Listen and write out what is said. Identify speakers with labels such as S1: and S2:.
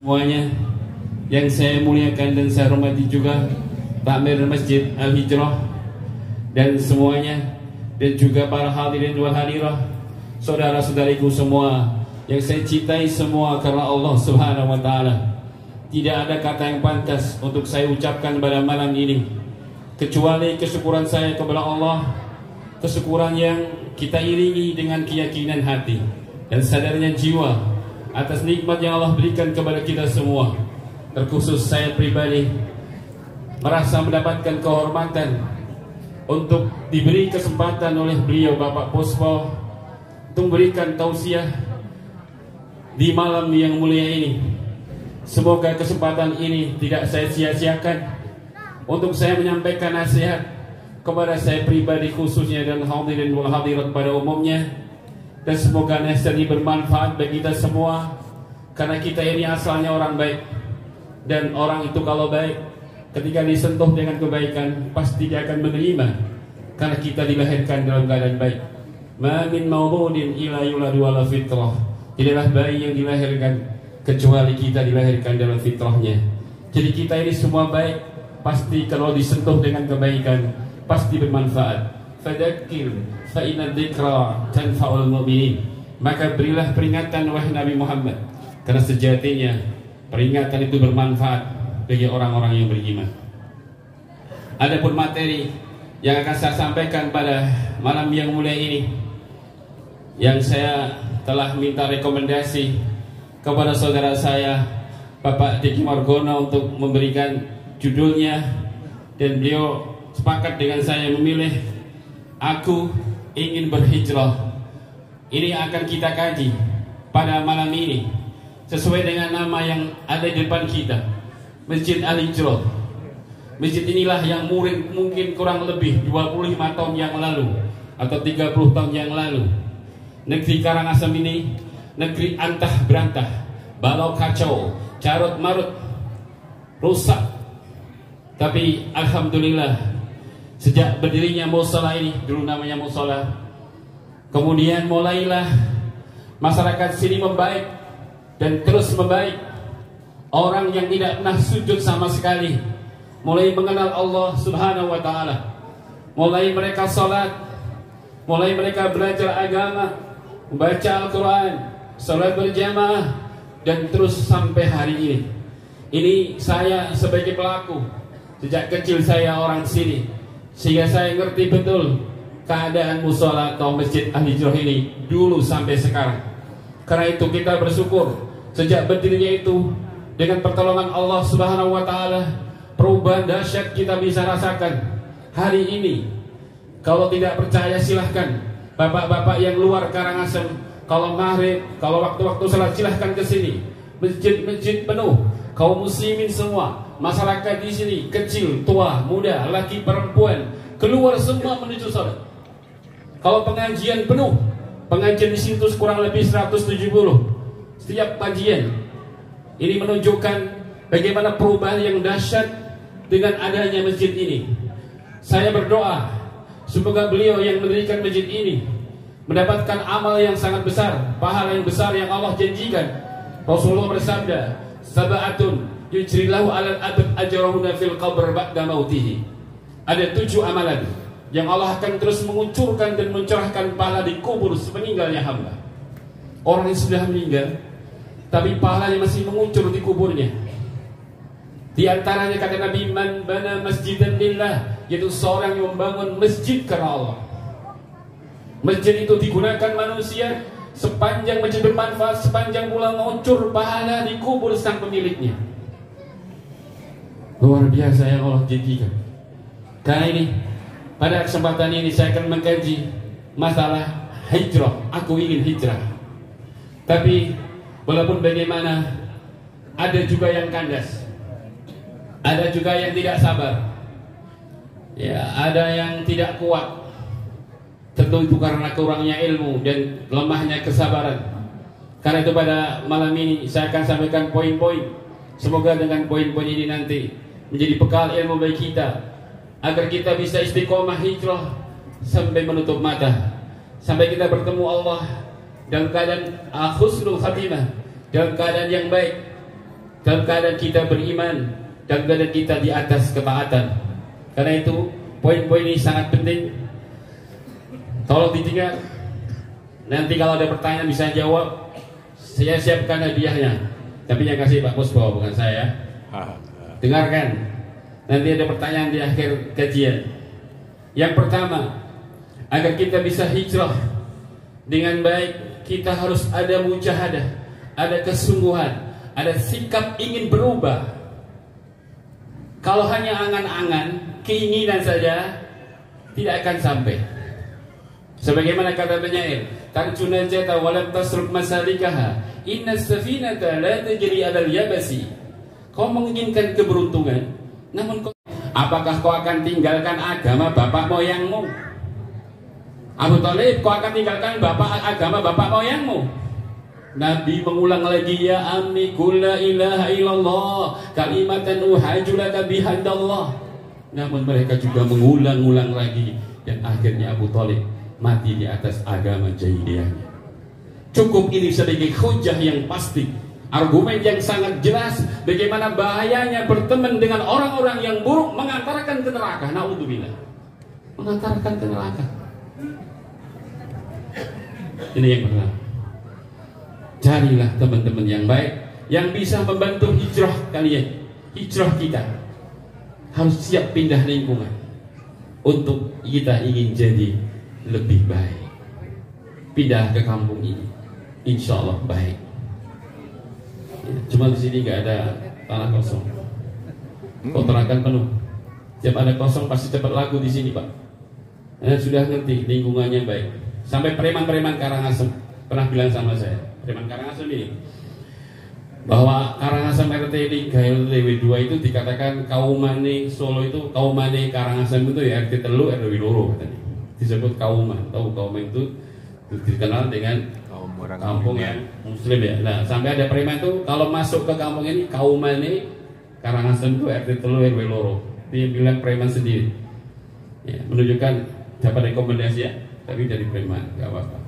S1: Semuanya yang saya muliakan dan saya hormati juga takmir Masjid Al-Hijrah dan semuanya, dan juga para hadirin wal hadirah, saudara-saudariku semua yang saya cintai semua karena Allah Subhanahu wa taala. Tidak ada kata yang pantas untuk saya ucapkan pada malam ini kecuali kesyukuran saya kepada Allah, kesyukuran yang kita iringi dengan keyakinan hati dan sadarnya jiwa atas nikmat yang Allah berikan kepada kita semua. Terkhusus saya pribadi merasa mendapatkan kehormatan untuk diberi kesempatan oleh beliau Bapak Puspo untuk memberikan tausiah di malam yang mulia ini. Semoga kesempatan ini tidak saya sia-siakan untuk saya menyampaikan nasihat kepada saya pribadi khususnya dan hadirin wal hadirat pada umumnya. Dan semoga nasihat ini bermanfaat bagi kita semua, karena kita ini asalnya orang baik, dan orang itu kalau baik ketika disentuh dengan kebaikan pasti dia akan menerima, karena kita dilahirkan dalam keadaan baik. Ma min mauludin illa yuladu ala fitrah. Tidaklah bayi yang dilahirkan kecuali kita dilahirkan dalam fitrahnya. Jadi kita ini semua baik, pasti kalau disentuh dengan kebaikan pasti bermanfaat. Fadzakir fa inna dzikra tanfa'ul mu'minin. Maka berilah peringatan wahai Nabi Muhammad, karena sejatinya peringatan itu bermanfaat bagi orang-orang yang beriman. Adapun materi yang akan saya sampaikan pada malam yang mulia ini, yang saya telah minta rekomendasi kepada saudara saya Bapak Diki Margono untuk memberikan judulnya, dan beliau sepakat dengan saya memilih Aku Ingin Berhijrah. Ini akan kita kaji pada malam ini sesuai dengan nama yang ada di depan kita, Masjid Al-Hijrah. Masjid inilah yang mungkin kurang lebih 25 tahun yang lalu atau 30 tahun yang lalu, negeri Karangasem ini negeri antah berantah, balau kacau, carut marut, rusak. Tapi alhamdulillah, sejak berdirinya musola ini, dulu namanya musola, kemudian mulailah masyarakat sini membaik dan terus membaik. Orang yang tidak pernah sujud sama sekali mulai mengenal Allah Subhanahu wa taala. Mulai mereka salat, mulai mereka belajar agama, membaca Al-Quran, salat berjamaah, dan terus sampai hari ini. Ini saya sebagai pelaku, sejak kecil saya orang sini, sehingga saya ngerti betul keadaan musola atau Masjid Al-Hijrah ini dulu sampai sekarang. Karena itu kita bersyukur sejak berdirinya itu, dengan pertolongan Allah Subhanahu wa taala, perubahan dahsyat kita bisa rasakan hari ini. Kalau tidak percaya silahkan bapak-bapak yang luar Karangasem, kalau maghrib, kalau waktu-waktu salat silahkan ke sini. Masjid-masjid penuh, kaum muslimin semua, masyarakat di sini, kecil, tua, muda, laki, perempuan, keluar semua menuju salat. Kalau pengajian penuh, pengajian di situ kurang lebih 170 setiap kajian. Ini menunjukkan bagaimana perubahan yang dahsyat dengan adanya masjid ini. Saya berdoa semoga beliau yang mendirikan masjid ini mendapatkan amal yang sangat besar, pahala yang besar yang Allah janjikan. Rasulullah bersabda, sab'atun yujrillahu alal abd ajrahuna fil qabr ba'da mautihi. Ada 7 amalan yang Allah akan terus mengucurkan dan mencerahkan pahala di kubur sepeninggalnya hamba. Orang yang sudah meninggal tapi pahalanya masih mengucur di kuburnya. Di antaranya kata Nabi, man bana masjidan lillah, yaitu seorang yang membangun masjid karena Allah. Masjid itu digunakan manusia, sepanjang masjid bermanfaat, sepanjang pula mengucur pahala di kubur sang pemiliknya. Luar biasa yang Allah janjikan. Karena ini, pada kesempatan ini saya akan mengkaji masalah hijrah. Aku ingin hijrah. Tapi walaupun bagaimana, ada juga yang kandas, ada juga yang tidak sabar, ya, ada yang tidak kuat. Tentu itu karena kurangnya ilmu dan lemahnya kesabaran. Karena itu pada malam ini saya akan sampaikan poin-poin. Semoga dengan poin-poin ini nanti menjadi bekal ilmu bagi kita, agar kita bisa istiqomah hijrah sampai menutup mata, sampai kita bertemu Allah dalam keadaan husnul khatimah, dalam keadaan yang baik. dalam keadaan kita beriman, dalam keadaan kita di atas ketaatan. Karena itu poin-poin ini sangat penting. Tolong didengar. Nanti kalau ada pertanyaan bisa jawab. Saya siapkan hadiahnya. Tapi yang kasih Pak Puspo, bukan saya. Dengarkan. Nanti ada pertanyaan di akhir kajian. Yang pertama, agar kita bisa hijrah dengan baik, kita harus ada mujahadah, ada kesungguhan, ada sikap ingin berubah. Kalau hanya angan-angan, keinginan saja, tidak akan sampai. Sebagaimana kata penyair, tarjuna jata walam tasruk masalikaha, inna safinata la tajri alal yabasi. Kau menginginkan keberuntungan, namun apakah kau akan tinggalkan agama bapak moyangmu? Abu Thalib, kau akan tinggalkan agama bapak moyangmu? Nabi mengulang lagi, ya ammi qul la ilaha illallah kalimatan uhajulaka bihadallah. Namun mereka juga mengulang-ulang lagi, dan akhirnya Abu Thalib mati di atas agama jahiliyahnya. Cukup ini sebagai hujah yang pasti, argumen yang sangat jelas bagaimana bahayanya berteman dengan orang-orang yang buruk, mengantarkan ke neraka. Naudzubillah, mengantarkan ke neraka. Ini yang pertama. Carilah teman-teman yang baik yang bisa membantu hijrah kalian, hijrah kita. Harus siap pindah lingkungan untuk kita ingin jadi lebih baik. Pindah ke kampung ini, insya Allah baik. Cuma di sini nggak ada tanah kosong, kontrakan penuh. Setiap ada kosong pasti cepat laku di sini, Pak. Sudah ngerti lingkungannya baik. Sampai preman-preman Karangasem pernah bilang sama saya, preman Karangasem ini, bahwa Karangasem RT 3 RW 2 itu dikatakan Kaumane Solo itu, Kaumane Karangasem itu ya RT 3 RW 2 katanya. Disebut Kauman. Tahu Kauman itu dikenal dengan kampung yang muslim ya. Nah, sampai ada preman itu kalau masuk ke kampung ini Kaumane Karangasem itu RT 3 RW 2. Dia bilang preman sendiri. Ya, menunjukkan dapat rekomendasi ya, tapi dari preman, gak apa-apa.